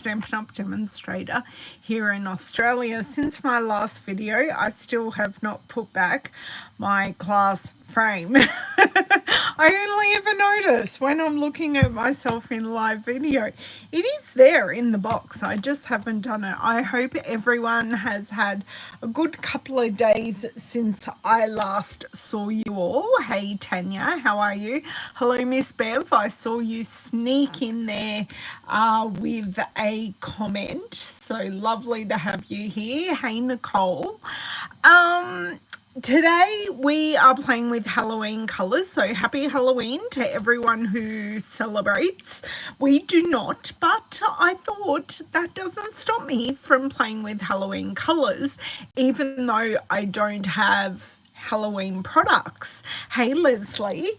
Stampin' Up! Demonstrator here in Australia. Since my last video, I still have not put back my glass frame. I only ever notice when I'm looking at myself in live video. It is there in the box, I just haven't done it. I hope everyone has had a good couple of days since I last saw you all. Hey Tanya, how are you? Hello Miss Bev, I saw you sneak in there with a comment, so lovely to have you here. Hey Nicole. Today we are playing with Halloween colours, so happy Halloween to everyone who celebrates. We do not, but I thought that doesn't stop me from playing with Halloween colours, even though I don't have Halloween products. Hey Leslie.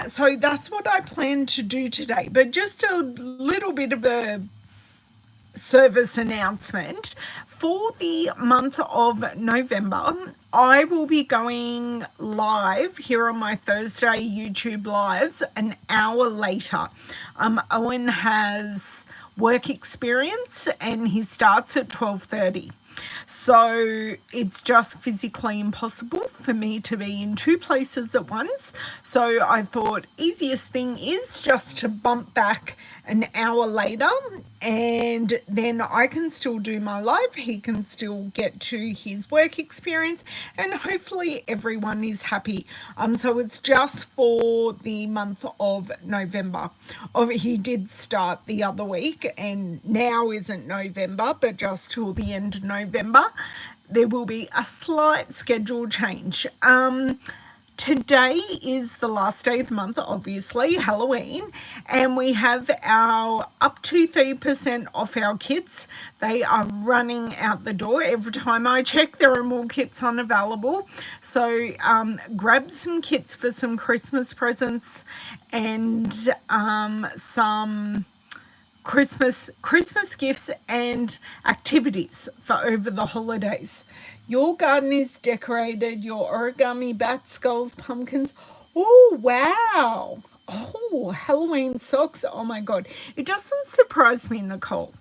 So that's what I plan to do today, but just a little bit of a service announcement. For the month of November, I will be going live here on my Thursday YouTube lives an hour later. Owen has work experience and he starts at 12:30. So it's just physically impossible for me to be in two places at once. So I thought easiest thing is just to bump back an hour later, and then I can still do my live, he can still get to his work experience, and hopefully everyone is happy. So it's just for the month of November. He did start the other week, and now isn't November, but just till the end of November there will be a slight schedule change. Today is the last day of the month, obviously, Halloween, and we have our up to 30% off our kits. They are running out the door. Every time I check, there are more kits unavailable. So grab some kits for some Christmas presents and some Christmas gifts and activities for over the holidays. Your garden is decorated, your origami bats, skulls, pumpkins. Oh wow. Oh, Halloween socks. Oh my god, it doesn't surprise me, Nicole,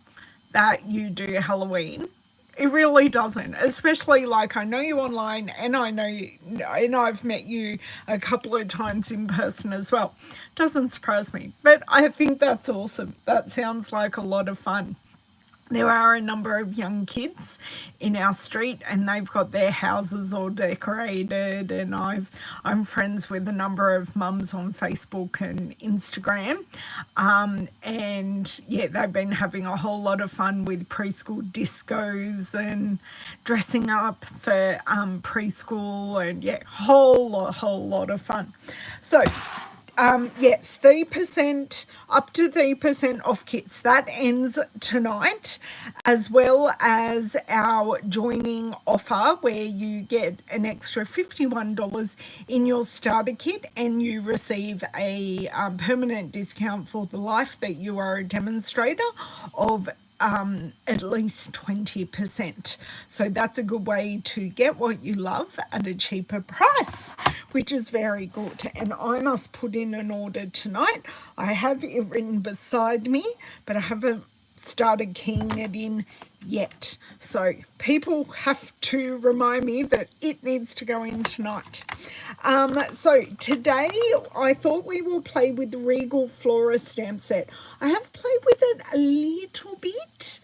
that you do Halloween. It really doesn't, especially like I know you online, and I've met you a couple of times in person as well. Doesn't surprise me, but I think that's awesome. That sounds like a lot of fun. There are a number of young kids in our street and they've got their houses all decorated, and I'm friends with a number of mums on Facebook and Instagram, and yeah, they've been having a whole lot of fun with preschool discos and dressing up for preschool, and yeah, whole lot of fun. So yes, 30%, up to 30% off kits. That ends tonight, as well as our joining offer where you get an extra $51 in your starter kit and you receive a permanent discount for the life that you are a demonstrator of at least 20%. So that's a good way to get what you love at a cheaper price, which is very good. And I must put in an order tonight. I have it written beside me, but I haven't started keying it in yet. So people have to remind me that it needs to go in tonight. So today I thought we will play with the Regal Flora stamp set. I have played with it a little bit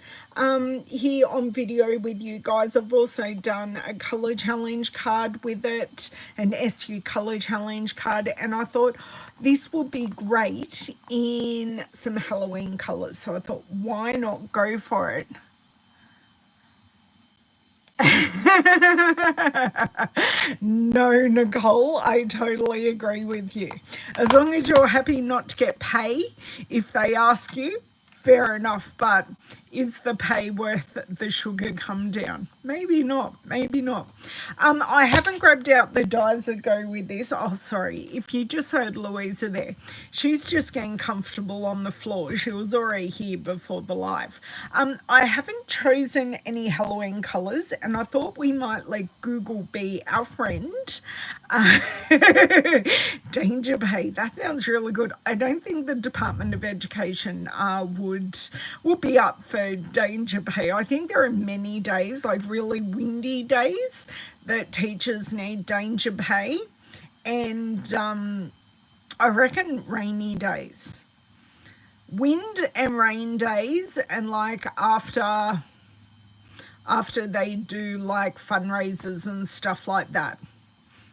here on video with you guys. I've also done a color challenge card with it, an SU color challenge card, and I thought this would be great in some Halloween colors. So I thought, why not go for it? No, Nicole, I totally agree with you. As long as you're happy not to get pay if they ask you, fair enough, but is the pay worth the sugar come down? Maybe not, maybe not. I haven't grabbed out the dies that go with this. Oh, sorry, if you just heard Louisa there, she's just getting comfortable on the floor. She was already here before the live. I haven't chosen any Halloween colors, and I thought we might let Google be our friend. Danger pay, that sounds really good. I don't think the Department of Education would would be up for danger pay. I think there are many days, like really windy days, that teachers need danger pay, and I reckon rainy days, wind and rain days, and like after they do like fundraisers and stuff like that.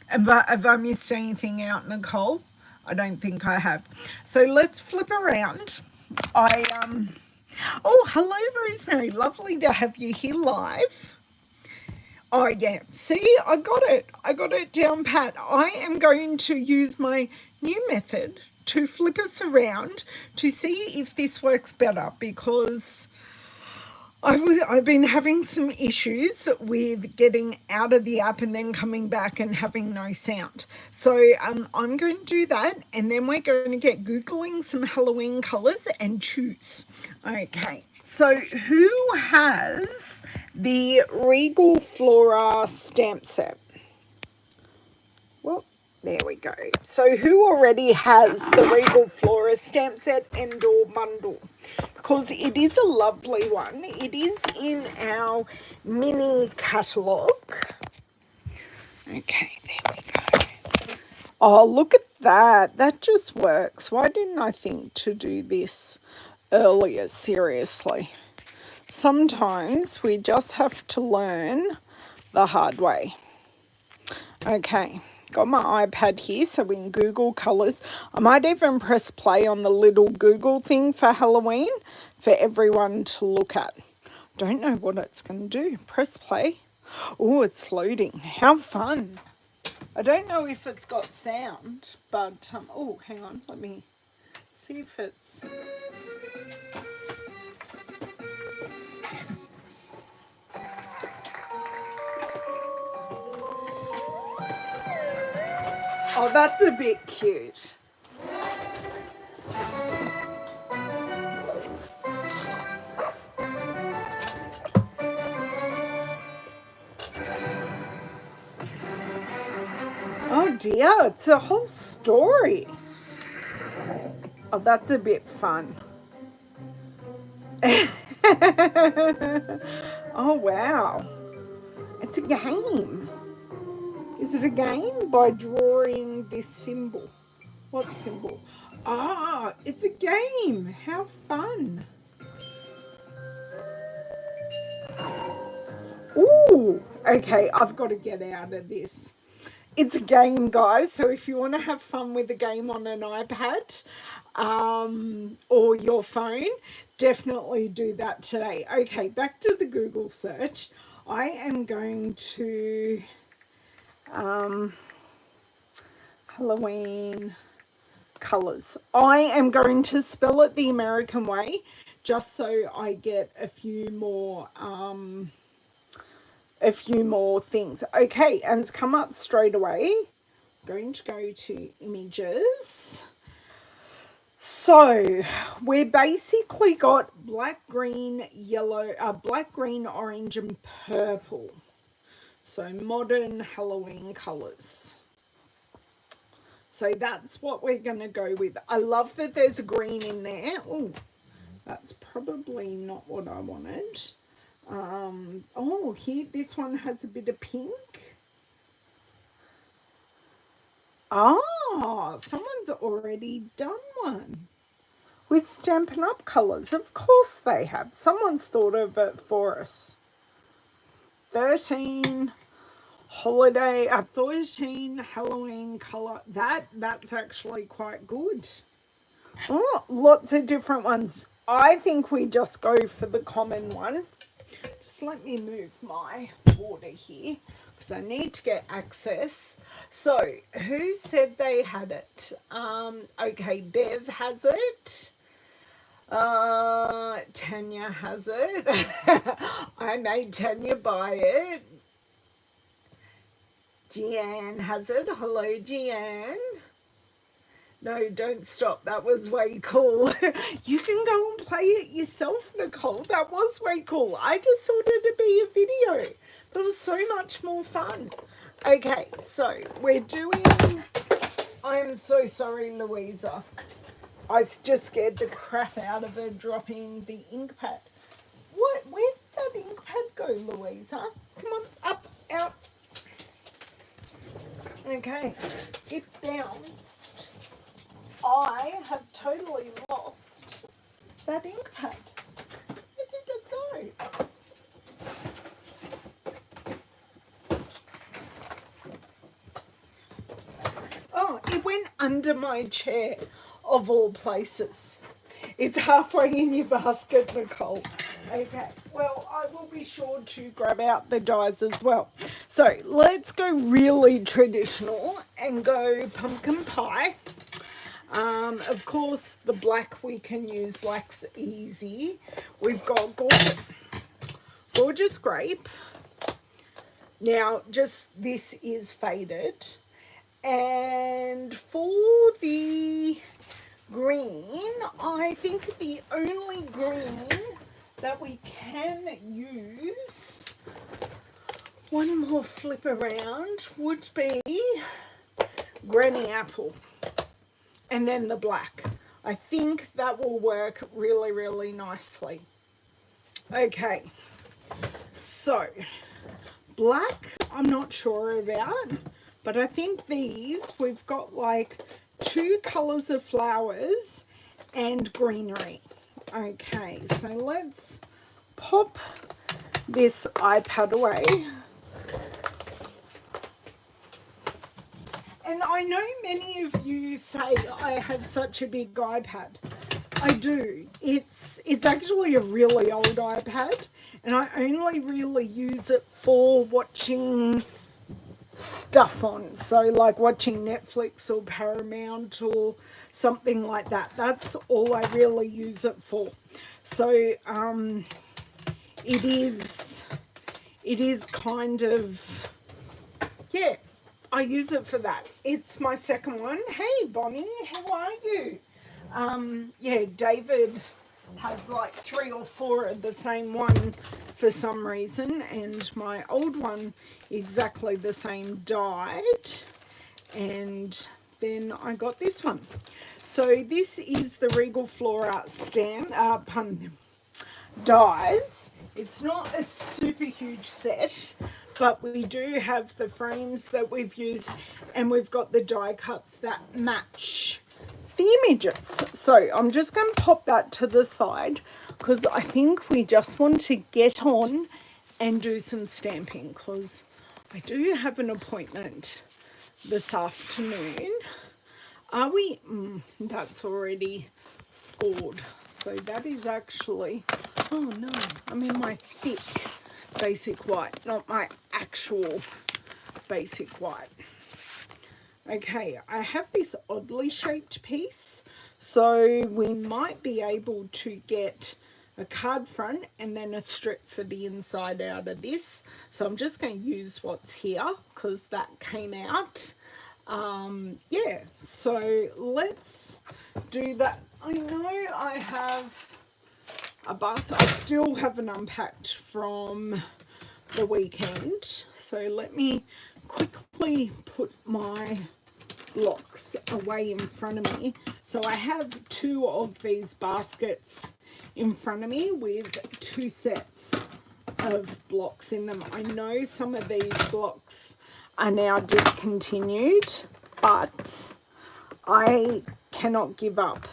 Have I missed anything out, Nicole? I don't think I have. So let's flip around. Oh, hello, Rosemary. Lovely to have you here live. Oh, yeah. See, I got it. I got it down pat. I am going to use my new method to flip us around to see if this works better, because I've been having some issues with getting out of the app and then coming back and having no sound. So I'm going to do that, and then we're going to get Googling some Halloween colours and choose. Okay, so who has the Regal Flora stamp set? Well, there we go. So who already has the Regal Flora stamp set and or bundle? Because it is a lovely one. It is in our mini catalogue. Okay, there we go. Oh, look at that. That just works. Why didn't I think to do this earlier? Seriously. Sometimes we just have to learn the hard way. Okay. Got my iPad here so we can Google colours. I might even press play on the little Google thing for Halloween for everyone to look at. Don't know what it's going to do. Press play. Oh, it's loading. How fun. I don't know if it's got sound, but, oh, hang on. Let me see if it's... Oh, that's a bit cute. Oh dear, it's a whole story. Oh, that's a bit fun. Oh wow. It's a game. Is it a game? By drawing this symbol. What symbol? Ah, it's a game. How fun. Ooh, okay, I've got to get out of this. It's a game, guys, so if you want to have fun with a game on an iPad or your phone, definitely do that today. Okay, back to the Google search. I am going to... Halloween colours. I am going to spell it the American way, just so I get a few more things. Okay, and it's come up straight away. I'm going to go to images. So we basically got black, green, yellow, black, green, orange, and purple. So modern Halloween colours. So that's what we're going to go with. I love that there's green in there. Oh, that's probably not what I wanted. Oh, here, this one has a bit of pink. Oh, someone's already done one with Stampin' Up colours. Of course they have. Someone's thought of it for us. 13 holiday, 13 Halloween colour. That's actually quite good. Oh, lots of different ones. I think we just go for the common one. Just let me move my water here because I need to get access. So, who said they had it? Okay, Bev has it. Tanya has it. I made Tanya buy it. Jeanne has it. Hello, Jeanne. No, don't stop. That was way cool. You can go and play it yourself, Nicole. That was way cool. I just thought it'd be a video. That was so much more fun. Okay, so we're doing... I'm so sorry, Louisa. I just scared the crap out of her dropping the ink pad. What? Where did that ink pad go, Louisa? Come on, up, out. Okay, it bounced. I have totally lost that ink pad. Where did it go? Oh, it went under my chair, of all places. It's halfway in your basket, Nicole. Okay, well, I will be sure to grab out the dies as well. So let's go really traditional and go pumpkin pie. Of course, the black we can use. Black's easy. We've got gorgeous grape. Now, just this is faded. And for the green, I think the only green that we can use, one more flip around, would be Granny Apple. And then the black. I think that will work really, really nicely. Okay, so black I'm not sure about, but I think these, we've got like 2 colors of flowers and greenery. Okay, so let's pop this iPad away. And I know many of you say I have such a big iPad. I do. It's actually a really old iPad, and I only really use it for watching stuff on. So like watching Netflix or Paramount or something like that. That's all I really use it for. So it is kind of, yeah, I use it for that. It's my second one. Hey Bonnie, how are you? Yeah, David has like 3 or 4 of the same one for some reason, and my old one exactly the same died, and then I got this one. So this is the Regal Flora dies. It's not a super huge set, but we do have the frames that we've used, and we've got the die cuts that match the images. So I'm just going to pop that to the side because I think we just want to get on and do some stamping, because I do have an appointment this afternoon. Are we? That's already scored. So that is actually, oh no, I'm in my thick basic white, not my actual basic white. Okay, I have this oddly shaped piece, so we might be able to get a card front and then a strip for the inside out of this. So I'm just going to use what's here because that came out. Yeah, so let's do that. I know I have a basket. I still haven't unpacked from the weekend, so let me quickly put my blocks away in front of me. So I have 2 of these baskets in front of me with 2 sets of blocks in them. I know some of these blocks are now discontinued, but I cannot give up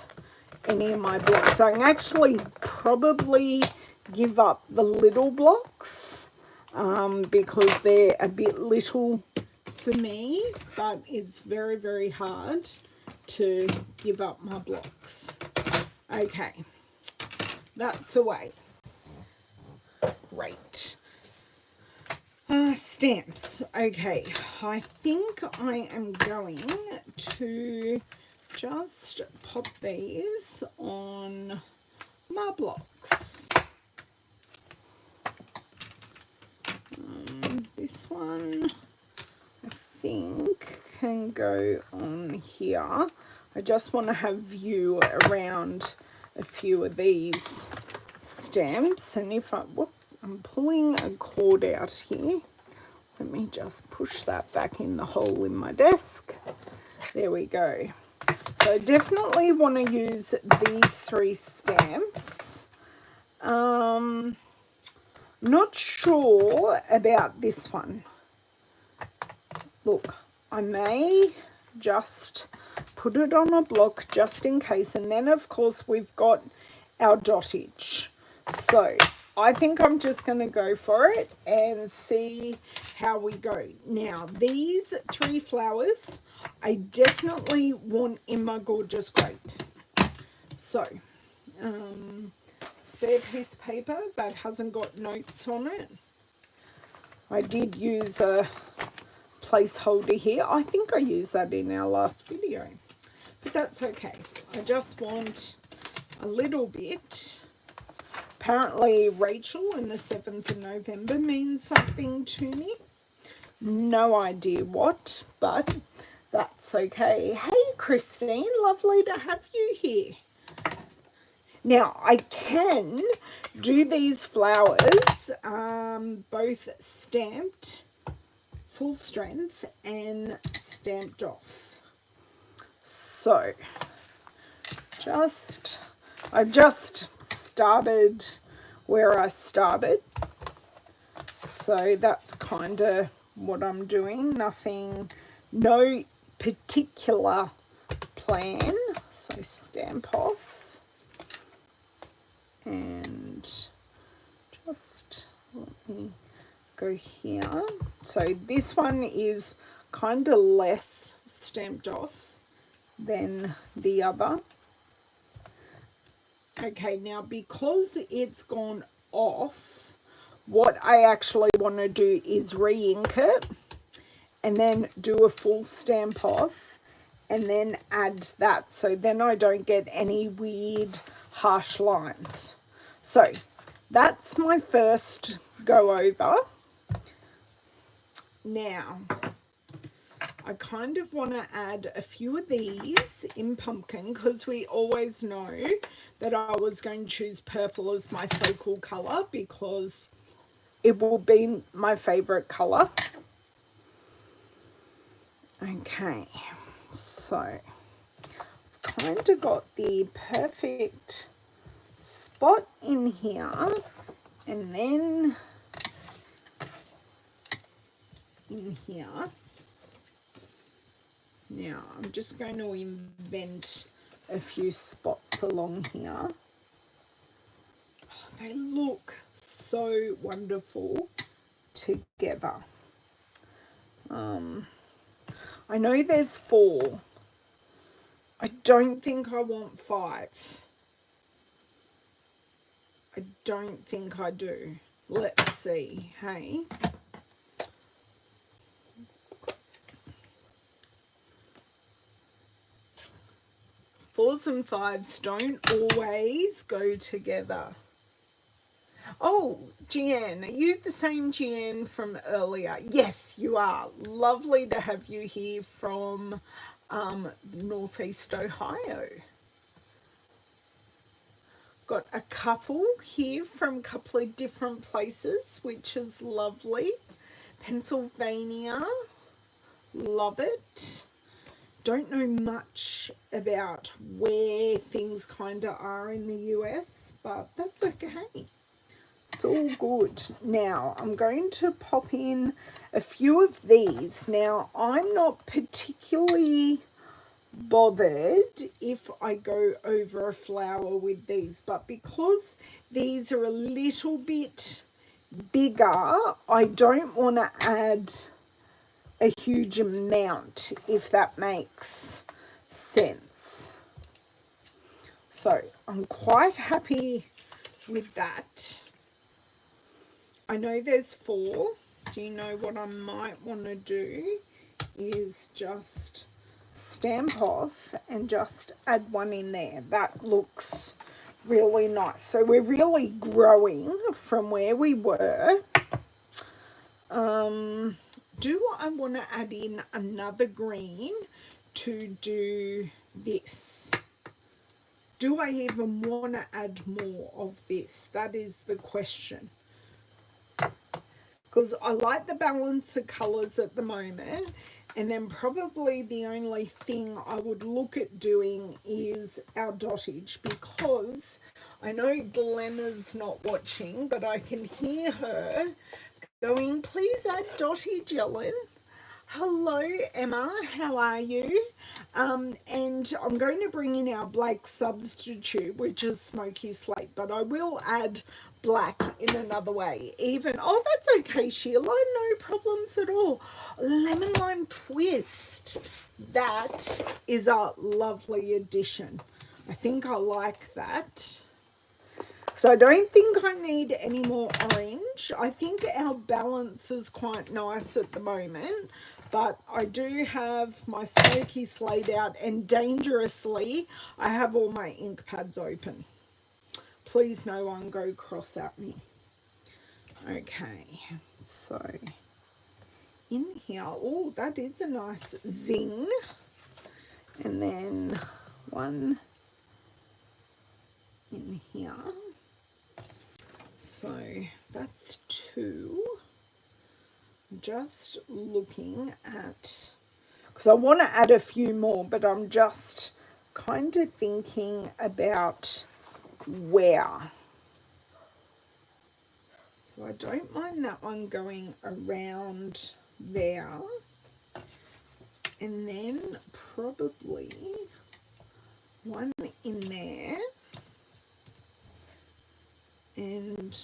any of my blocks. So I can actually probably give up the little blocks because they're a bit little for me, but it's very, very hard to give up my blocks. Okay, that's away. Great. Stamps. Okay, I think I am going to just pop these on my blocks. This one I think can go on here. I just want to have view around a few of these stamps, and if I'm pulling a cord out here. Let me just push that back in the hole in my desk. There we go. So So definitely want to use these 3 stamps. Not sure about this one. Look, I may just put it on a block just in case, and then of course we've got our dottage. So I think I'm just going to go for it and see how we go. Now these 3 flowers I definitely want in my gorgeous grape. So spare piece of paper that hasn't got notes on it. I did use a placeholder here. I think I used that in our last video, but that's okay. I just want a little bit. Apparently Rachel and the 7th of November means something to me. No idea what, but that's okay. Hey Christine, lovely to have you here. Now I can do these flowers both stamped full strength and stamped off. So I just started where I started, so that's kind of what I'm doing. No particular plan. So stamp off and just let me go here. So this one is kind of less stamped off than the other. Okay, now because it's gone off, what I actually want to do is re-ink it and then do a full stamp off and then add that, so then I don't get any weird harsh lines. So that's my first go over. Now I kind of want to add a few of these in pumpkin because we always know that I was going to choose purple as my focal colour because it will be my favourite colour. Okay, so I've kind of got the perfect spot in here, and then in here. Now I'm just going to invent a few spots along here. Oh, they look so wonderful together. I know there's 4. I don't think I want 5. I don't think I do. Let's see. Hey. Fours and 5s don't always go together. Oh, Jeanne, are you the same Jeanne from earlier? Yes, you are. Lovely to have you here from Northeast Ohio. Got a couple here from a couple of different places, which is lovely. Pennsylvania, love it. Don't know much about where things kind of are in the US, but that's okay. It's all good. Now, I'm going to pop in a few of these. Now, I'm not particularly bothered if I go over a flower with these, but because these are a little bit bigger, I don't want to add a huge amount, if that makes sense. So I'm quite happy with that. I know there's 4. Do you know what I might want to do is just stamp off and just add one in there. That looks really nice. So we're really growing from where we were. Do I want to add in another green to do this? Do I even want to add more of this? That is the question. Because I like the balance of colours at the moment. And then probably the only thing I would look at doing is our dottage, because I know Glenna's not watching, but I can hear her going, please add dottage, Ellen. Hello, Emma. How are you? And I'm going to bring in our black substitute, which is smoky slate, but I will add black in another way. Oh, that's okay, Sheila. No problems at all. Lemon lime twist. That is a lovely addition. I think I like that. So I don't think I need any more orange. I think our balance is quite nice at the moment, but I do have my smoky slate out, and dangerously, I have all my ink pads open. Please no one go cross at me. Okay, so in here, oh, that is a nice zing. And then one in here. So that's two. I'm just looking at, because I want to add a few more, but I'm just kind of thinking about where. So I don't mind that one going around there. And then probably one in there. And,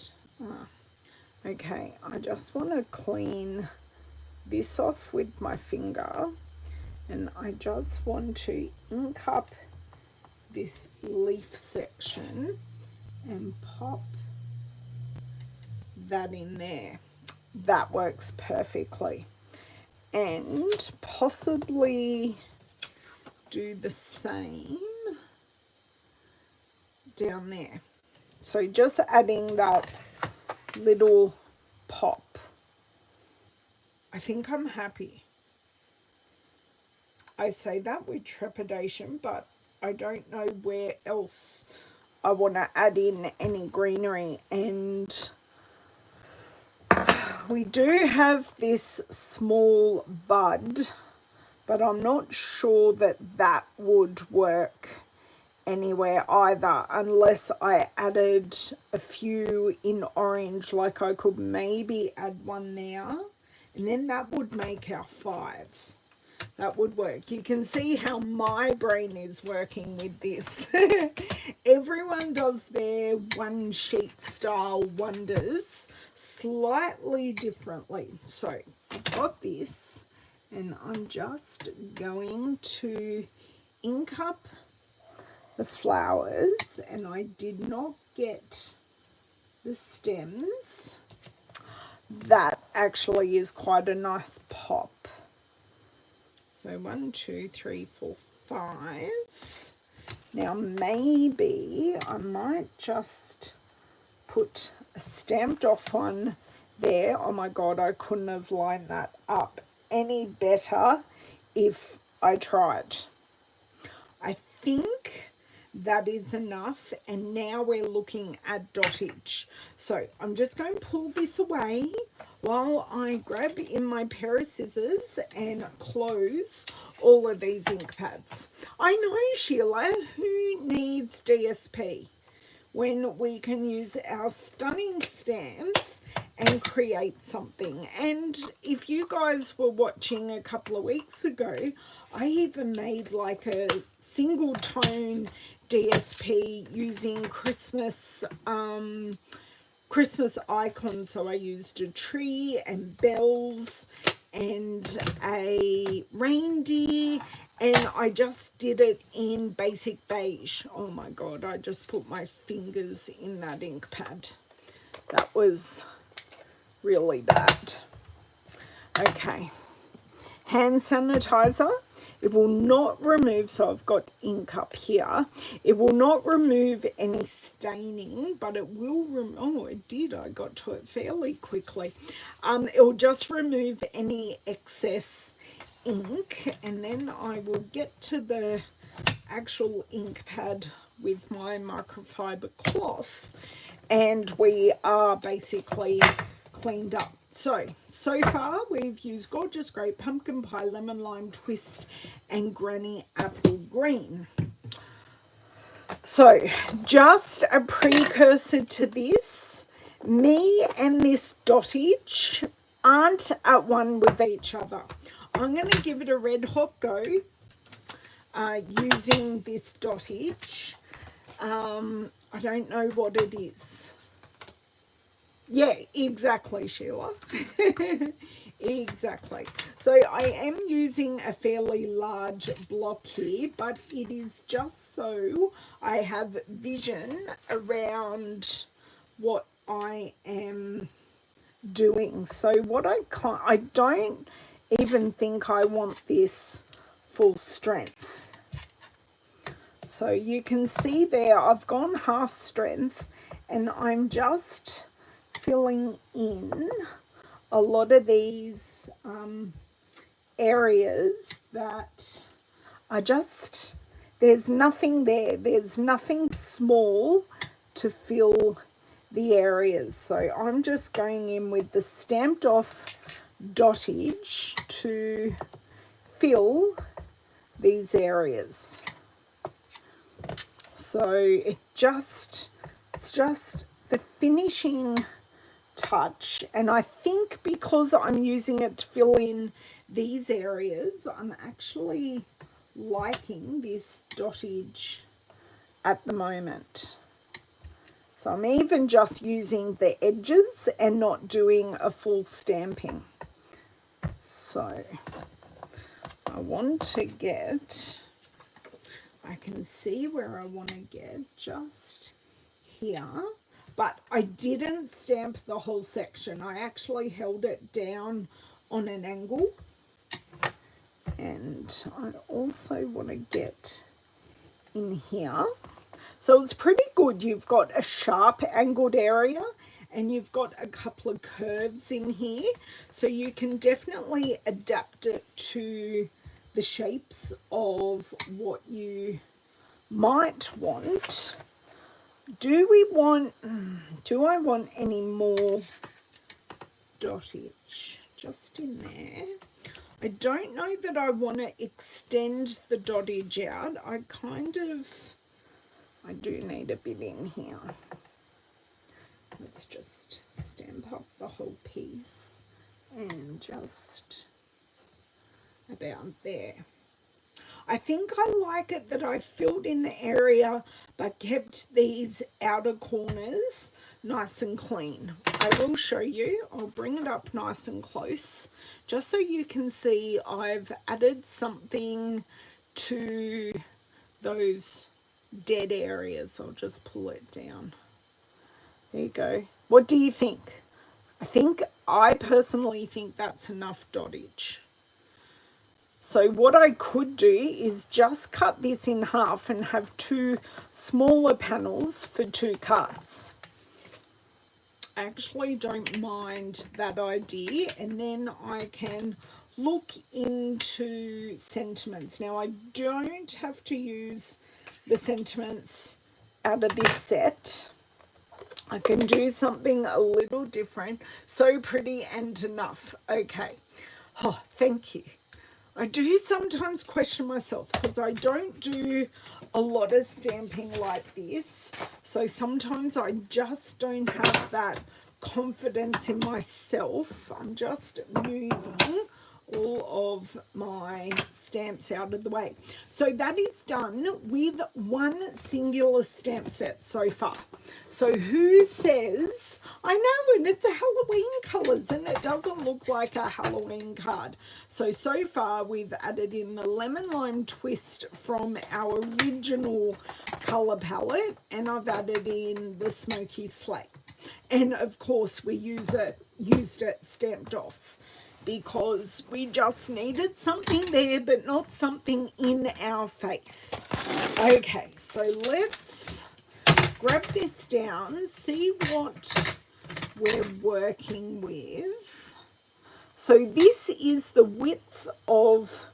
okay, I just want to clean this off with my finger. And I just want to ink up this leaf section and pop that in there. That works perfectly. And possibly do the same down there. So just adding that little pop. I think I'm happy. I say that with trepidation, but I don't know where else I want to add in any greenery. And we do have this small bud, but I'm not sure that that would work anywhere either, unless I added a few in orange. Like I could maybe add one there, and then that would make our 5. That would work. You can see how my brain is working with this. Everyone does their one sheet style wonders slightly differently. So I've got this, and I'm just going to ink up the flowers, and I did not get the stems. That actually is quite a nice pop. So 1, 2, 3, 4, 5. Now maybe I might just put a stamped off one there. Oh my God, I couldn't have lined that up any better if I tried. I think that is enough, and now we're looking at dottage. So I'm just going to pull this away while I grab in my pair of scissors and close all of these ink pads. I know, Sheila, who needs DSP when we can use our stunning stamps and create something? And if you guys were watching a couple of weeks ago, I even made like a single tone DSP using Christmas icons. So I used a tree and bells and a reindeer, and I just did it in basic beige. Oh my God, I just put my fingers in that ink pad. That was really bad. Okay, hand sanitizer. It will not remove, so I've got ink up here. It will not remove any staining, but it will oh, it did. I got to it fairly quickly. It will just remove any excess ink, and then I will get to the actual ink pad with my microfiber cloth, and we are basically cleaned up. So far we've used Gorgeous Grape, Pumpkin Pie, Lemon Lime Twist, and Granny Apple Green. So just a precursor to this, me and this dottage aren't at one with each other. I'm going to give it a red hot go using this dottage. I don't know what it is. Yeah, exactly, Sheila. Exactly. So I am using a fairly large block here, but it is just so I have vision around what I am doing. So what I don't even think I want this full strength. So you can see there I've gone half strength, and I'm just filling in a lot of these areas that are just, there's nothing there. There's nothing small to fill the areas. So I'm just going in with the stamped off dottage to fill these areas. So it's just the finishing touch, and I think because I'm using it to fill in these areas, I'm actually liking this dottage at the moment. So I'm even just using the edges and not doing a full stamping. So I want to get, I can see where I want to get just here. But I didn't stamp the whole section. I actually held it down on an angle. And I also want to get in here. So it's pretty good. You've got a sharp angled area and you've got a couple of curves in here. So you can definitely adapt it to the shapes of what you might want. Do I want any more dottage just in there? I don't know that I want to extend the dottage out. I do need a bit in here. Let's just stamp up the whole piece and just about there. I think I like it that I filled in the area but kept these outer corners nice and clean. I will show you. I'll bring it up nice and close just so you can see I've added something to those dead areas. I'll just pull it down. There you go. What do you think? I personally think that's enough dottage. So what I could do is just cut this in half and have two smaller panels for two cards. I actually don't mind that idea, and then I can look into sentiments. Now I don't have to use the sentiments out of this set. I can do something a little different. So pretty and enough. Okay. Oh, thank you. I do sometimes question myself because I don't do a lot of stamping like this. So sometimes I just don't have that confidence in myself. I'm just moving all of my stamps out of the way. So that is done with one singular stamp set so far. So who says, I know, and it's a Halloween colours and it doesn't look like a Halloween card. So far we've added in the Lemon Lime Twist from our original colour palette, and I've added in the Smoky Slate. And of course we used it stamped off, because we just needed something there but not something in our face. Okay, so let's grab this down, see what we're working with. So this is the width of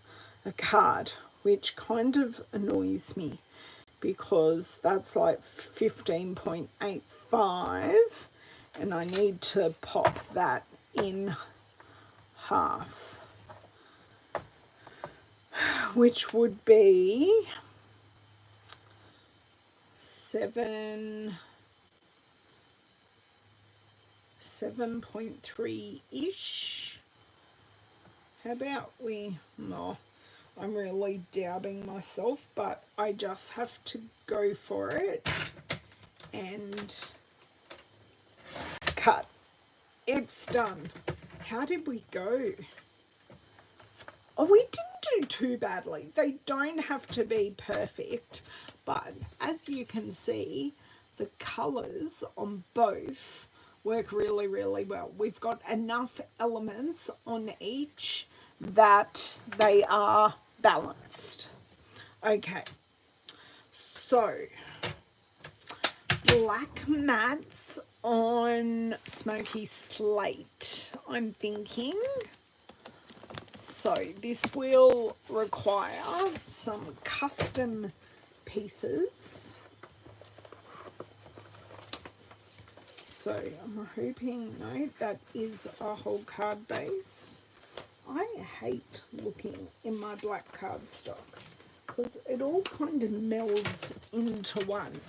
a card, which kind of annoys me because that's like 15.85, and I need to pop that in half, which would be 7.3-ish. How about we, no, I'm really doubting myself, but I just have to go for it and cut. It's done. How did we go? Oh, we didn't do too badly. They don't have to be perfect, but as you can see, the colours on both work really, really well. We've got enough elements on each that they are balanced. Okay, so black mats on smoky slate, I'm thinking. So this will require some custom pieces. So I'm hoping, no, that is a whole card base. I hate looking in my black cardstock because it all kind of melds into one.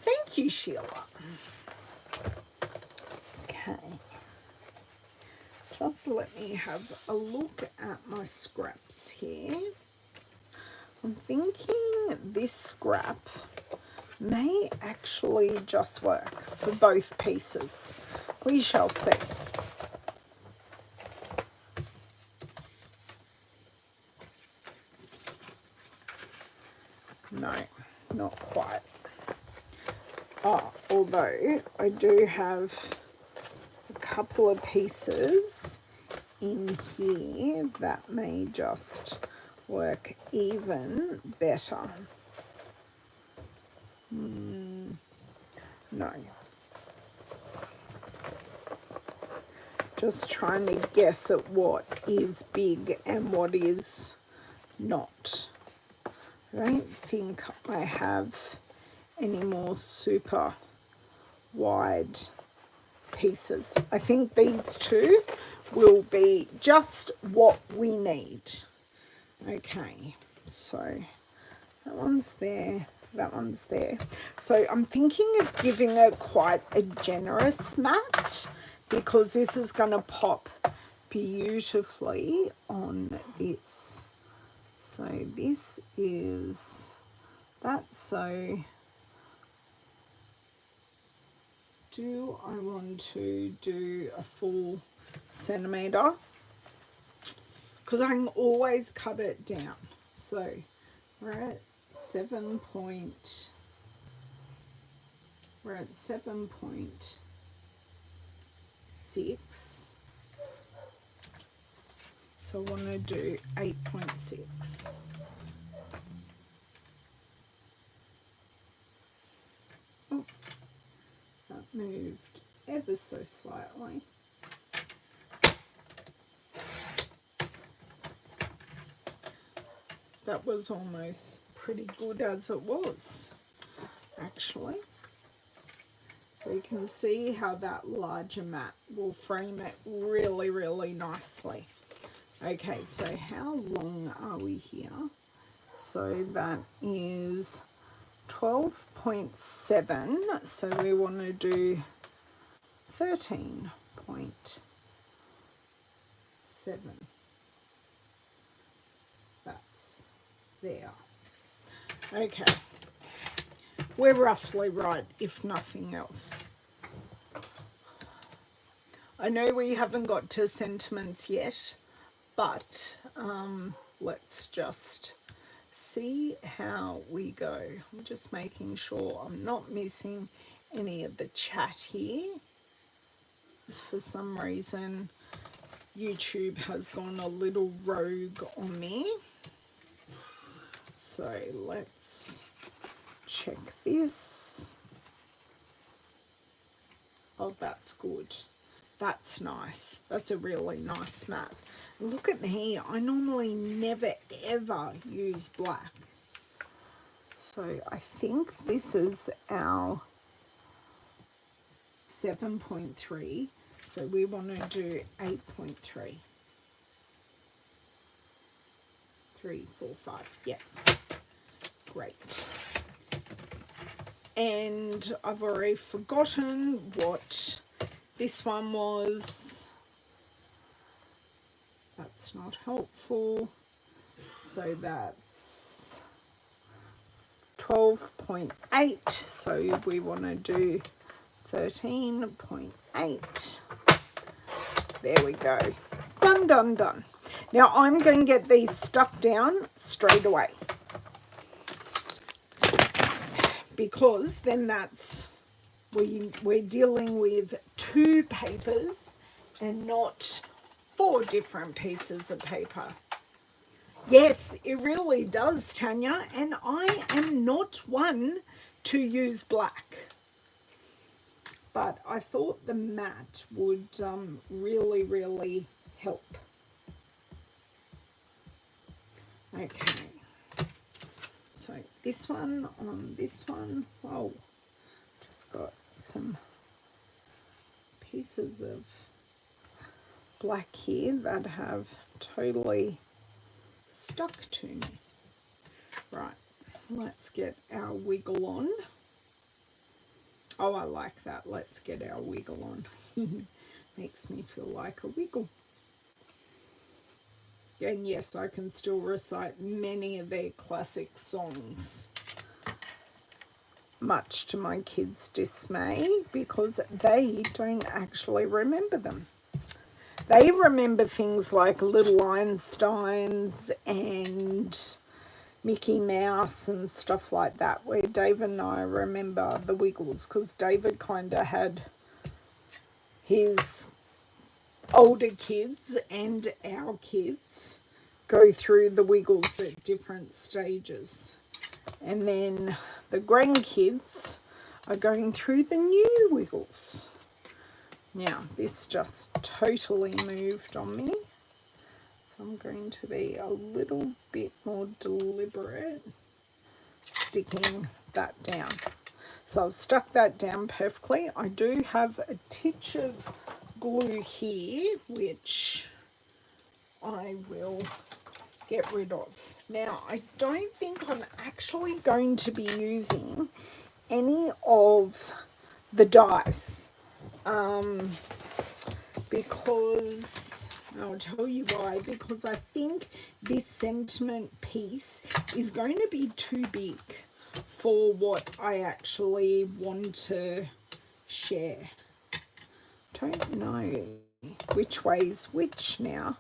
Thank you, Sheila. Okay. Just let me have a look at my scraps here. I'm thinking this scrap may actually just work for both pieces. We shall see. No, not quite. Oh, although I do have a couple of pieces in here that may just work even better. No. Just trying to guess at what is big and what is not. I don't think I have any more super wide pieces. I think these two will be just what we need. Okay, so that one's there, that one's there. So I'm thinking of giving it quite a generous mat because this is going to pop beautifully on this. So this is that. So do I want to do a full centimetre? Because I can always cut it down. So we're at 7.6. So I want to do 8.6. Oh, that moved ever so slightly. That was almost pretty good as it was, actually. So you can see how that larger mat will frame it really, really nicely. Okay, so how long are we here? So that is 12.7. So we want to do 13.7. That's there. Okay. We're roughly right, if nothing else. I know we haven't got to sentiments yet, but let's just see how we go. I'm just making sure I'm not missing any of the chat here. For some reason, YouTube has gone a little rogue on me. So let's check this. Oh, that's good. That's nice. That's a really nice mat. Look at me. I normally never ever use black. So I think this is our 7.3. So we want to do 8.3. 3, 4, 5. Yes. Great. And I've already forgotten what this one was. That's not helpful. So that's 12.8. So we want to do 13.8. There we go. Done, done, done. Now I'm going to get these stuck down straight away, because then that's, we're dealing with 2 papers and not 4 different pieces of paper. Yes, it really does, Tanya, and I am not one to use black. But I thought the matte would really, really help. Okay, so this one on this one. Oh, just got some pieces of black here that have totally stuck to me. Right, let's get our wiggle on. Oh, I like that. Let's get our wiggle on. Makes me feel like a wiggle. And yes, I can still recite many of their classic songs, much to my kids' dismay, because they don't actually remember them. They remember things like Little Einsteins and Mickey Mouse and stuff like that, where David and I remember the Wiggles, because David kind of had his older kids and our kids go through the Wiggles at different stages, and then the grandkids are going through the new Wiggles. Now this just totally moved on me, so I'm going to be a little bit more deliberate sticking that down. So I've stuck that down perfectly. I do have a titch of glue here, which I will get rid of. Now, I don't think I'm actually going to be using any of the dies, because I'll tell you why. Because I think this sentiment piece is going to be too big for what I actually want to share. Don't know which way is which now.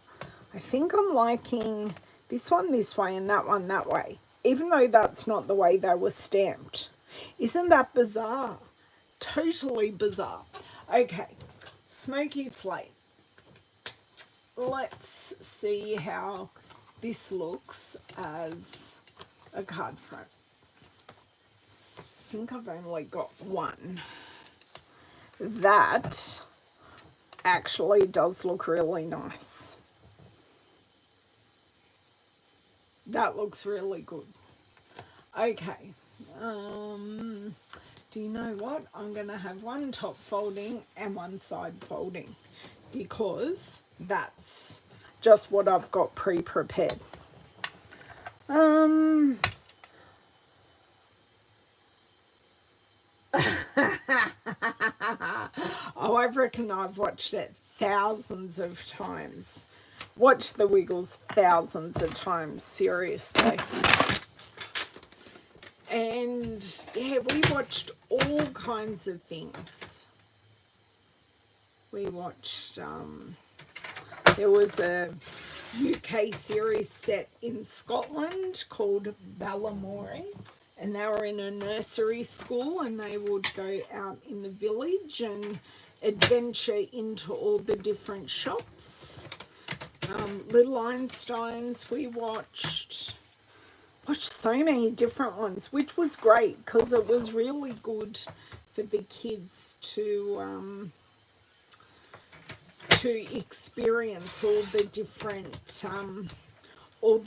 I think I'm liking this one this way and that one that way, even though that's not the way they were stamped. Isn't that bizarre? Totally bizarre. Okay, Smoky Slate. Let's see how this looks as a card front. I think I've only got one. That actually does look really nice. That looks really good. Okay. Do you know what? I'm going to have one top folding and one side folding, because that's just what I've got pre-prepared. Oh, I reckon I've watched it thousands of times. Watched the Wiggles thousands of times, seriously. And yeah, we watched all kinds of things. We watched, there was a UK series set in Scotland called Ballamore, and they were in a nursery school, and they would go out in the village and adventure into all the different shops. Little Einsteins, we watched so many different ones, which was great because it was really good for the kids to experience all the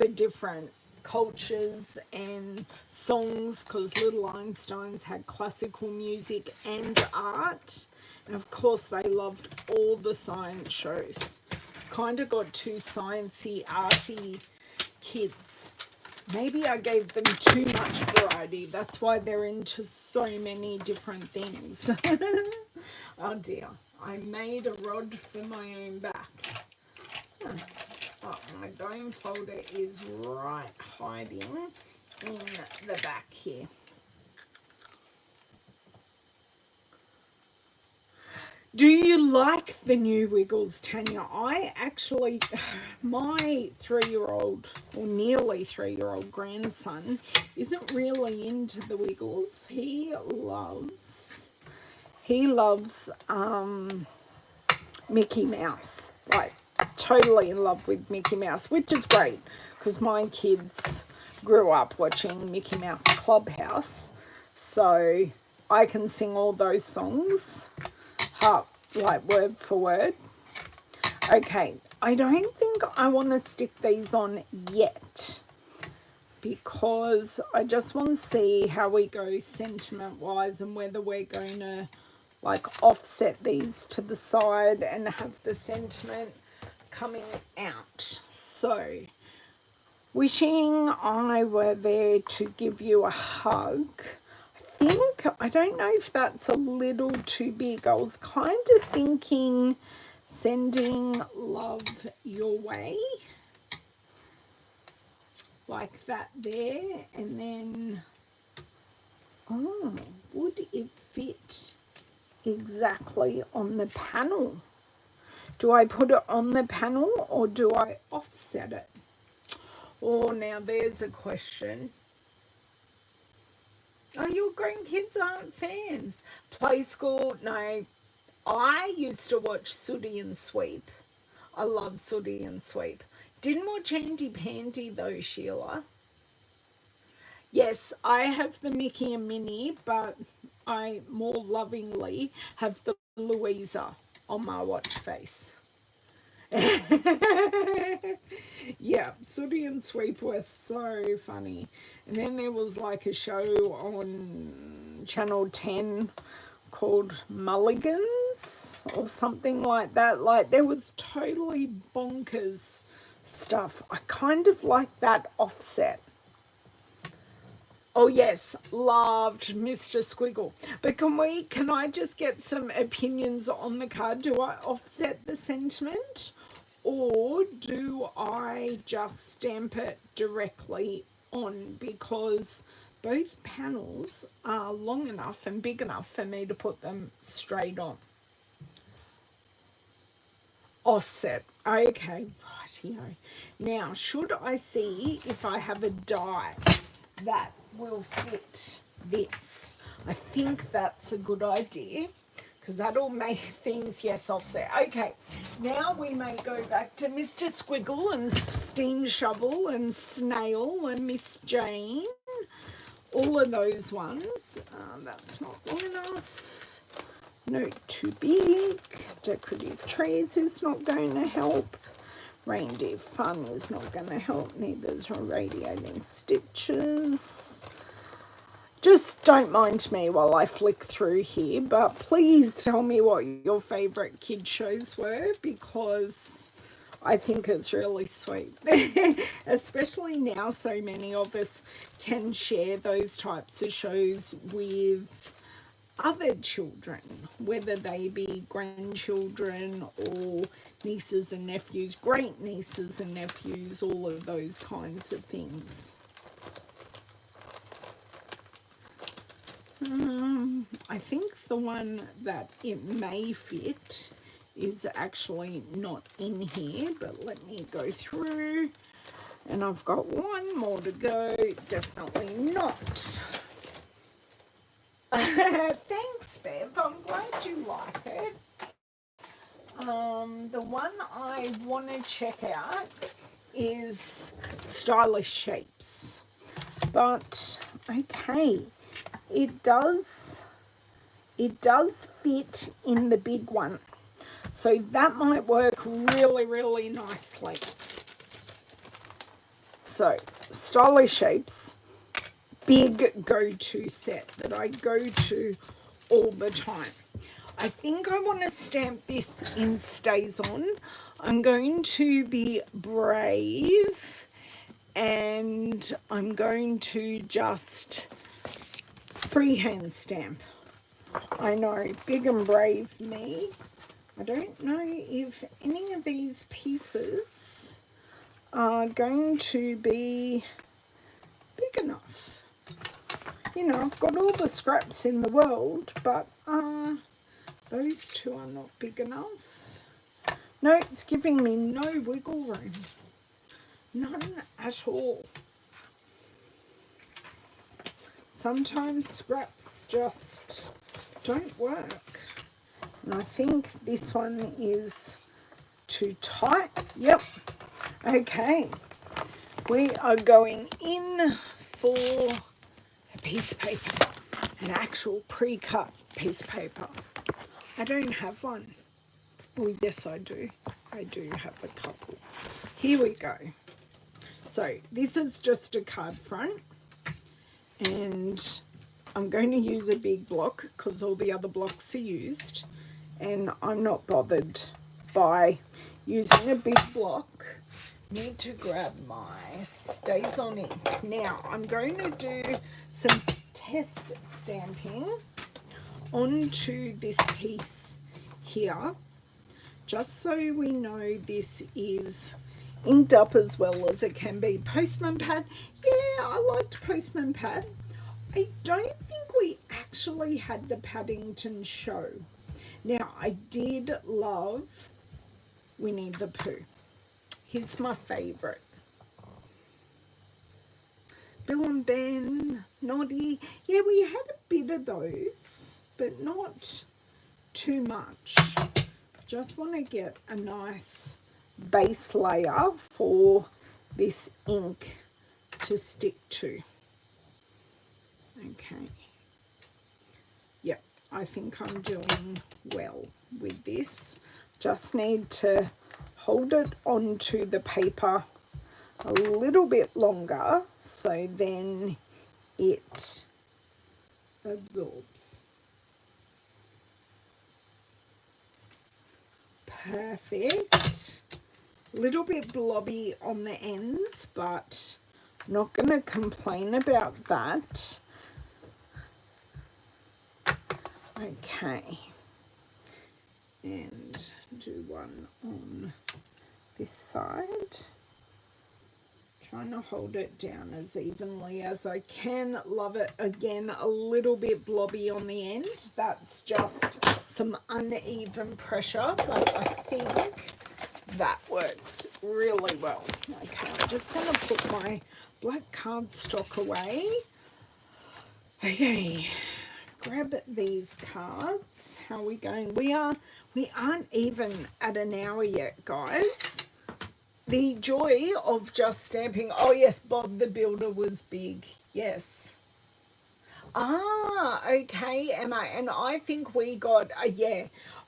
different cultures and songs, because Little Einsteins had classical music and art, And of course, they loved all the science shows. Kind of got too sciencey, arty kids. Maybe I gave them too much variety. That's why they're into so many different things. Oh dear. I made a rod for my own back. Oh, my dome folder is right hiding in the back here. Do you like the new Wiggles, Tanya? I actually, my 3-year-old, or nearly 3-year-old grandson isn't really into the Wiggles. He loves Mickey Mouse. Like, totally in love with Mickey Mouse, which is great because my kids grew up watching Mickey Mouse Clubhouse. So I can sing all those songs. Like word for word. Okay, I don't think I want to stick these on yet because I just want to see how we go sentiment wise and whether we're going to like offset these to the side and have the sentiment coming out. So, wishing I were there to give you a hug. I don't know if that's a little too big. I was kind of thinking sending love your way. Like that there. And then, oh, would it fit exactly on the panel? Do I put it on the panel or do I offset it? Oh, now there's a question. Oh, your grandkids aren't fans. Play school, no. I used to watch Sooty and Sweep. I love Sooty and Sweep. Didn't watch Handy Pandy though, Sheila. Yes, I have the Mickey and Minnie, but I more lovingly have the Louisa on my watch face. Yeah, Sooty and Sweep were so funny. And then there was like a show on Channel 10 called Mulligans or something like that. Like there was totally bonkers stuff. I kind of like that offset. Oh yes, loved Mr. Squiggle. But can I just get some opinions on the card? Do I offset the sentiment or do I just stamp it directly on? Because both panels are long enough and big enough for me to put them straight on. Offset. Okay, rightio. Now, should I see if I have a die that will fit this? I think that's a good idea because that'll make things, yes, offset. Okay, now we may go back to Mr. Squiggle and Steam Shovel and Snail and Miss Jane. All of those ones. That's not long enough. No, too big. Decorative trees is not going to help. Reindeer fun is not going to help. Neither is radiating stitches. Just don't mind me while I flick through here, but please tell me what your favourite kid shows were because I think it's really sweet. Especially now so many of us can share those types of shows with other children, whether they be grandchildren or nieces and nephews, great nieces and nephews, all of those kinds of things. I think the one that it may fit is actually not in here, but let me go through. And I've got one more to go. Definitely not. Thanks, Bev. I'm glad you like it. The one I want to check out is Stylish Shapes. But, okay, it does fit in the big one. So that might work really, really nicely. So, Stylish Shapes, big go-to set that I go to all the time. I think I want to stamp this in Stays On. I'm going to be brave and I'm going to just freehand stamp. I know, big and brave me. I don't know if any of these pieces are going to be big enough. You know, I've got all the scraps in the world, but those two are not big enough. No, it's giving me no wiggle room. None at all. Sometimes scraps just don't work. And I think this one is too tight. Yep. Okay. We are going in for a piece of paper. An actual pre-cut piece of paper. I don't have one. Oh, yes, I do. I do have a couple. Here we go. So this is just a card front. And I'm going to use a big block because all the other blocks are used. And I'm not bothered by using a big block. Need to grab my Stays On ink. Now, I'm going to do some test stamping onto this piece here, just so we know this is inked up as well as it can be. Postman pad, yeah, I liked Postman pad. I don't think we actually had the Paddington show. Now, I did love Winnie the Pooh. He's my favourite. Bill and Ben, Noddy. Yeah, we had a bit of those, but not too much. Just want to get a nice base layer for this ink to stick to. Okay. Yep, I think I'm doing well with this. Just need to hold it onto the paper a little bit longer so then it absorbs. Perfect. Little bit blobby on the ends, but not going to complain about that. Okay. And do one on this side. Trying to hold it down as evenly as I can. Love it. Again, a little bit blobby on the end. That's just some uneven pressure, but I think that works really well. Okay, I'm just going to put my black cardstock away. Okay, grab these cards. How are we going? We aren't even at an hour yet, guys. The joy of just stamping. Oh yes, Bob the Builder was big. Yes. Ah, okay, Emma. And I think we got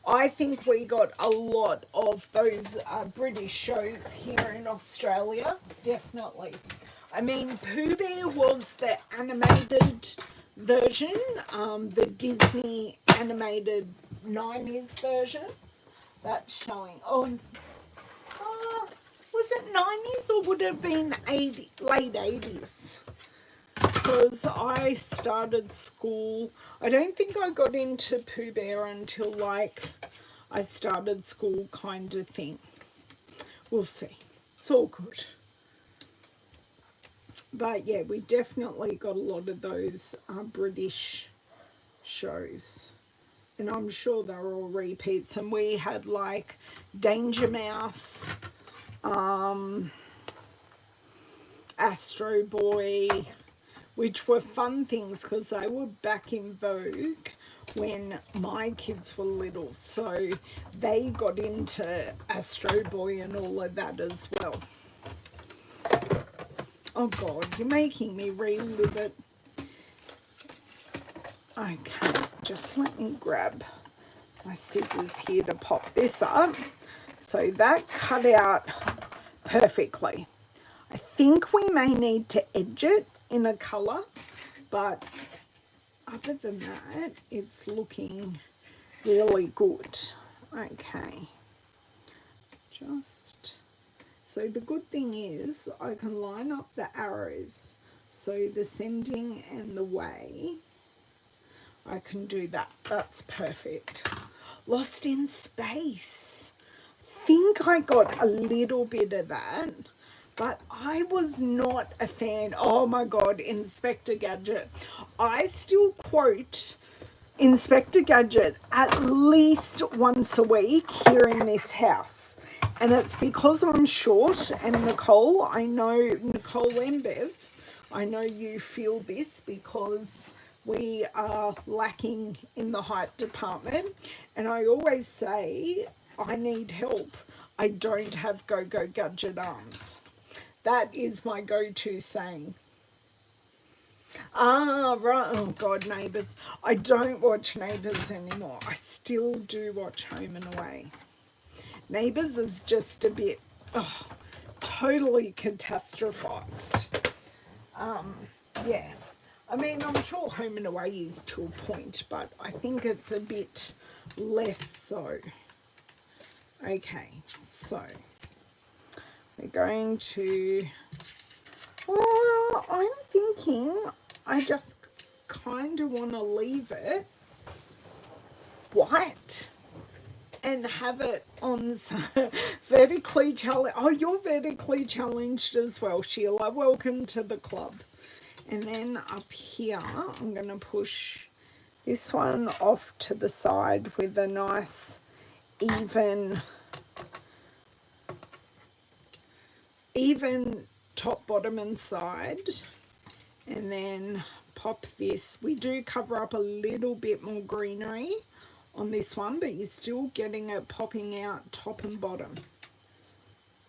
I think we got a lot of those British shows here in Australia. Definitely. I mean, Pooh Bear was the animated version, the Disney animated 90s version. That's showing. Oh, was it 90s or would it have been late 80s? Because I started school, I don't think I got into Pooh Bear until like I started school kind of thing. We'll see. It's all good. But yeah, we definitely got a lot of those British shows. And I'm sure they were all repeats. And we had like Danger Mouse, Astro Boy, which were fun things because they were back in vogue when my kids were little. So they got into Astro Boy and all of that as well. Oh God, you're making me relive it. Okay, just let me grab my scissors here to pop this up. So that cut out perfectly. I think we may need to edge it in a colour, but other than that, it's looking really good. Okay, so the good thing is I can line up the arrows, so the sending and the way, I can do that. That's perfect. Lost in Space. Think I got a little bit of that, but I was not a fan. Oh my God, Inspector Gadget. I still quote Inspector Gadget at least once a week here in this house. And it's because I'm short, and Nicole, I know, Nicole and Bev, I know you feel this because we are lacking in the height department. And I always say, I need help. I don't have go-go gadget arms. That is my go-to saying. Ah, right. Oh, God, Neighbours. I don't watch Neighbours anymore. I still do watch Home and Away. Neighbours is just a bit, totally catastrophized. Yeah. I mean, I'm sure Home and Away is to a point, but I think it's a bit less so. Okay, so we're going to, well, I'm thinking I just kind of want to leave it white and have it on vertically challenged. Oh, you're vertically challenged as well, Sheila. Welcome to the club. And then up here, I'm going to push this one off to the side with a nice even top, bottom and side. And then pop this. We do cover up a little bit more greenery on this one, but you're still getting it popping out top and bottom.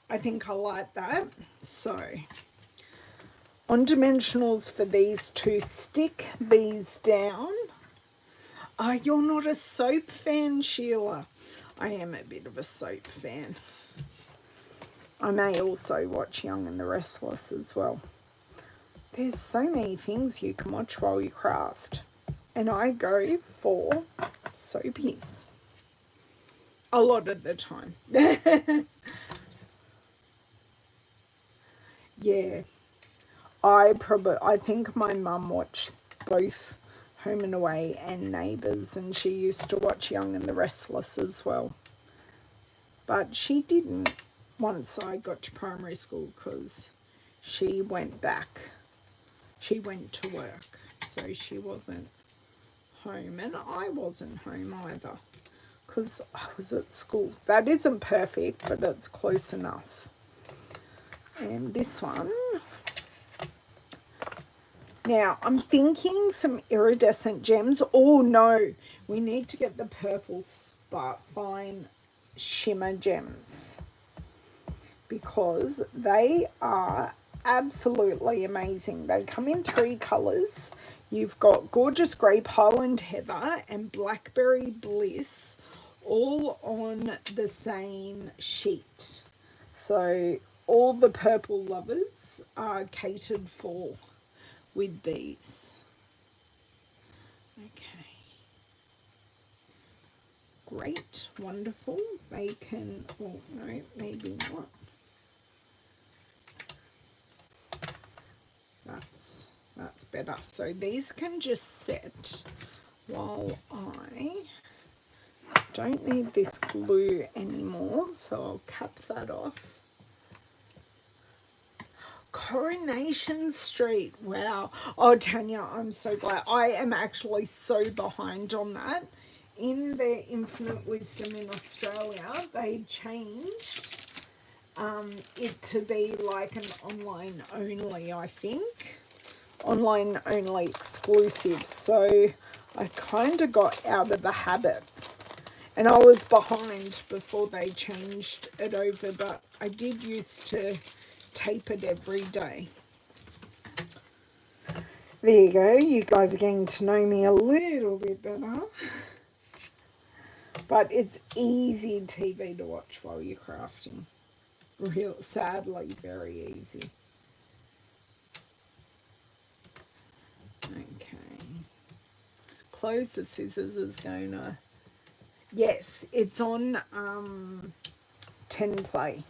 I think I like that. So on dimensionals for these two, stick these down. You're not a soap fan, Sheila. I am a bit of a soap fan. I may also watch Young and the Restless as well. There's so many things you can watch while you craft. And I go for soapies a lot of the time. Yeah. I think my mum watched both Home and Away and Neighbours, and she used to watch Young and the Restless as well. But she didn't once I got to primary school because she went back. She went to work, so she wasn't home, and I wasn't home either because I was at school. That isn't perfect, but it's close enough. And this one, now I'm thinking some iridescent gems. Oh no, we need to get the purple fine shimmer gems because they are absolutely amazing. They come in 3 colors. You've got Gorgeous Grape, Highland Heather and Blackberry Bliss all on the same sheet. So all the purple lovers are catered for with these. Okay. Great, wonderful. They can, oh no, maybe not. That's better. So these can just set while I don't need this glue anymore, so I'll cap that off. Coronation Street, wow. Oh, Tanya, I'm so glad. I am actually so behind on that. In their infinite wisdom in Australia, they changed it to be like an online only, I think. Online only exclusive. So I kind of got out of the habit. And I was behind before they changed it over, but I did used to tape it every day. There you go. You guys are getting to know me a little bit better. But it's easy TV to watch while you're crafting. Sadly, very easy. Okay. Close the scissors is going to Yes, it's on 10 Play.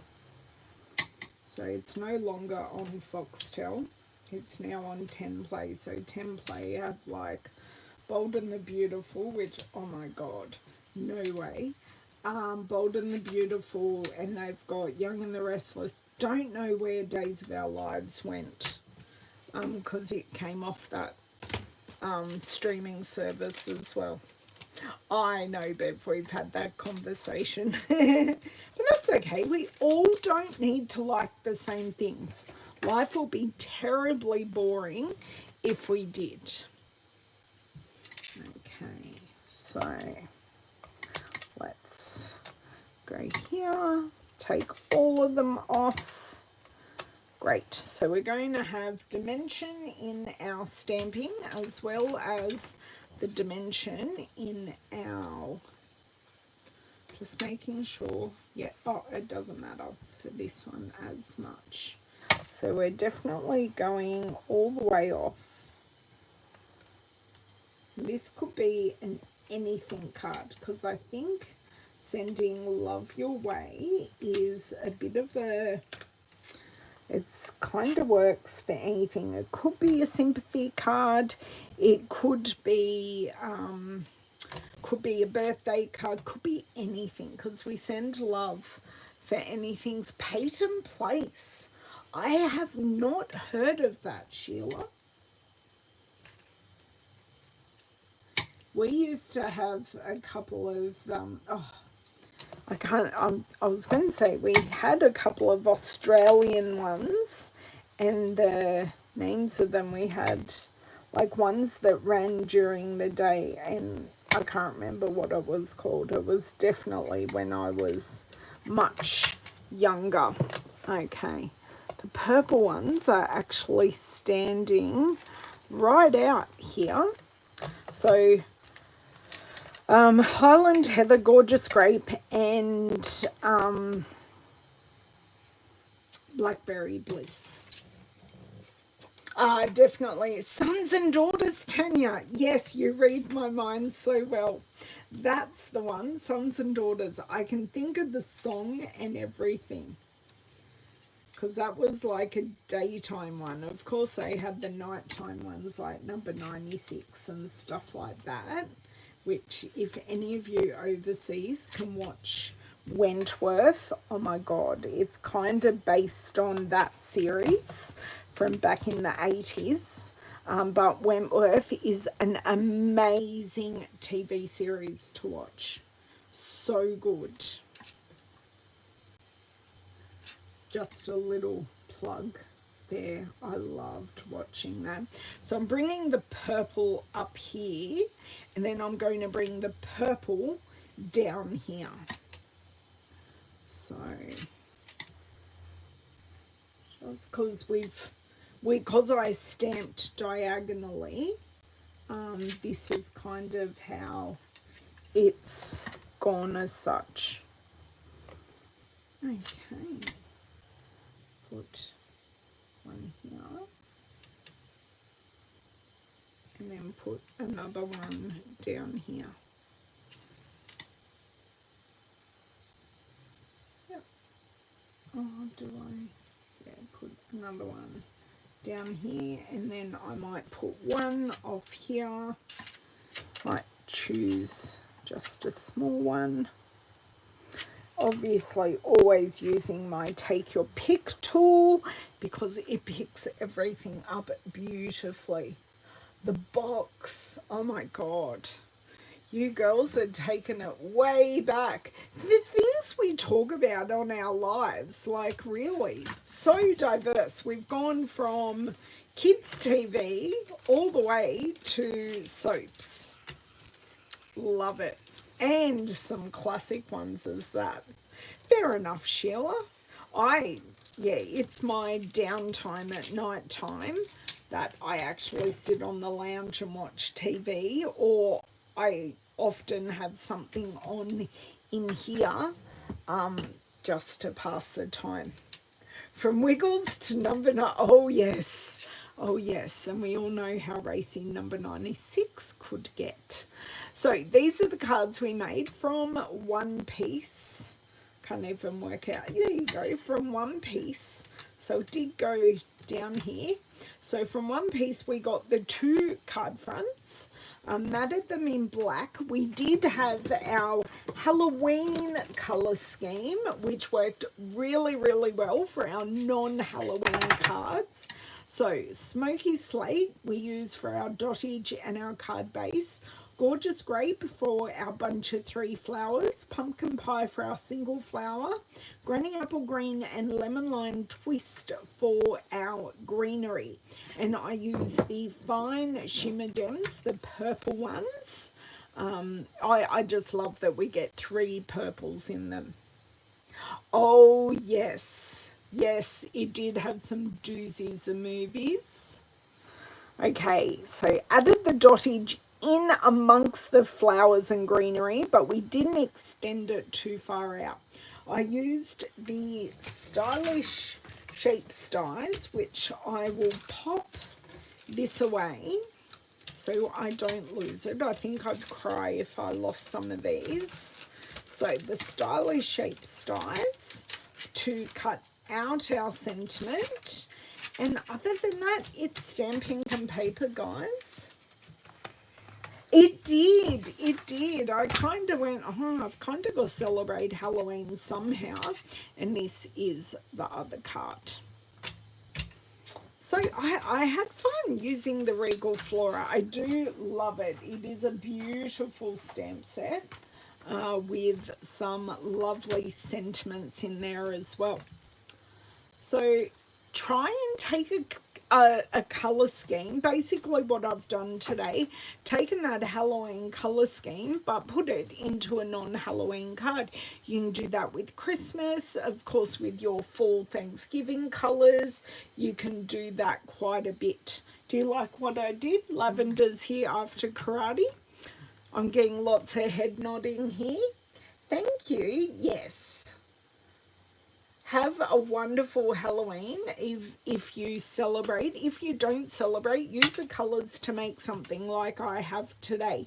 So it's no longer on Foxtel. It's now on 10 Play. So 10 Play have like Bold and the Beautiful, which, oh my God, no way. Bold and the Beautiful, and they've got Young and the Restless. Don't know where Days of Our Lives went, because it came off that streaming service as well. I know, Bev, we've had that conversation. But that's okay. We all don't need to like the same things. Life will be terribly boring if we did. Okay, so let's go here, take all of them off. Great, so we're going to have dimension in our stamping as well as the dimension in our, just making sure, yeah, oh, it doesn't matter for this one as much. So we're definitely going all the way off. This could be an anything card, because I think sending love your way is a bit of a, it's kind of works for anything. It could be a sympathy card, it could be a birthday card, could be anything, because we send love for anything's Peyton Place. I have not heard of that, Sheila. We used to have a couple of, I was going to say we had a couple of Australian ones, and the names of them, we had like ones that ran during the day, and I can't remember what it was called. It was definitely when I was much younger. Okay, the purple ones are actually standing right out here. So Highland Heather, Gorgeous Grape, and Blackberry Bliss. Definitely. Sons and Daughters, Tanya. Yes, you read my mind so well. That's the one, Sons and Daughters. I can think of the song and everything, because that was like a daytime one. Of course, they had the nighttime ones like Number 96 and stuff like that, which if any of you overseas can watch Wentworth, oh my God, it's kind of based on that series from back in the 80s. But Wentworth is an amazing TV series to watch. So good. Just a little plug there. I loved watching that. So I'm bringing the purple up here, and then I'm going to bring the purple down here. So just because I stamped diagonally, this is kind of how it's gone as such. Okay, put one here, and then put another one down here. Yep. Oh, do I? Yeah, put another one down here, and then I might put one off here. Might choose just a small one. Obviously always using my take your pick tool, because it picks everything up beautifully. The box, oh my God, you girls are taking it way back. The things we talk about on our lives, like really so diverse. We've gone from kids TV all the way to soaps. Love it. And some classic ones as that. Fair enough, Sheila. It's my downtime at night time that I actually sit on the lounge and watch TV, or I often have something on in here just to pass the time. From Wiggles to Number 9. Oh, yes. Oh yes, and we all know how racy number 96 could get. So these are the cards we made from one piece. Can't even work out. There you go, from one piece. So it did go down here. So from one piece we got the 2 card fronts, matted them in black. We did have our Halloween colour scheme, which worked really, really well for our non-Halloween cards. So smoky slate we use for our dottage and our card base. Gorgeous grape for our bunch of 3 flowers, pumpkin pie for our single flower, granny apple green and lemon lime twist for our greenery. And I use the fine shimmer gems, the purple ones. I just love that we get 3 purples in them. Oh yes, yes, it did have some doozies of movies. Okay, so added the dottage in amongst the flowers and greenery, but we didn't extend it too far out. I used the stylish shape stars, which I will pop this away so I don't lose it. I think I'd cry if I lost some of these. So the stylish shape stars to cut out our sentiment. And other than that, it's Stampin' paper, guys. It did. I kind of went, oh, I've kind of got to celebrate Halloween somehow. And this is the other card. So I had fun using the Regal Flora. I do love it. It is a beautiful stamp set with some lovely sentiments in there as well. So try and take a colour scheme. Basically what I've done today, taken that Halloween colour scheme but put it into a non-Halloween card. You can do that with Christmas, of course with your fall Thanksgiving colours. You can do that quite a bit. Do you like what I did? Lavender's here after karate. I'm getting lots of head nodding here. Thank you. Yes. Have a wonderful Halloween if you celebrate. If you don't celebrate, use the colours to make something like I have today.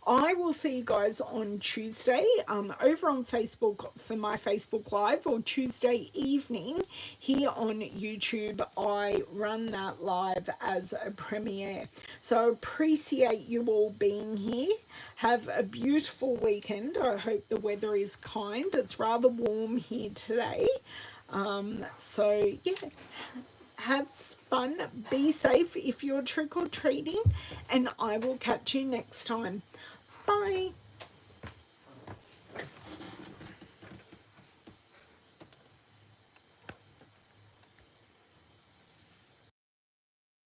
I will see you guys on Tuesday over on Facebook for my Facebook Live, or Tuesday evening here on YouTube. I run that live as a premiere. So I appreciate you all being here. Have a beautiful weekend. I hope the weather is kind. It's rather warm here today. So yeah, have fun, be safe if you're trick-or-treating, and I will catch you next time. Bye.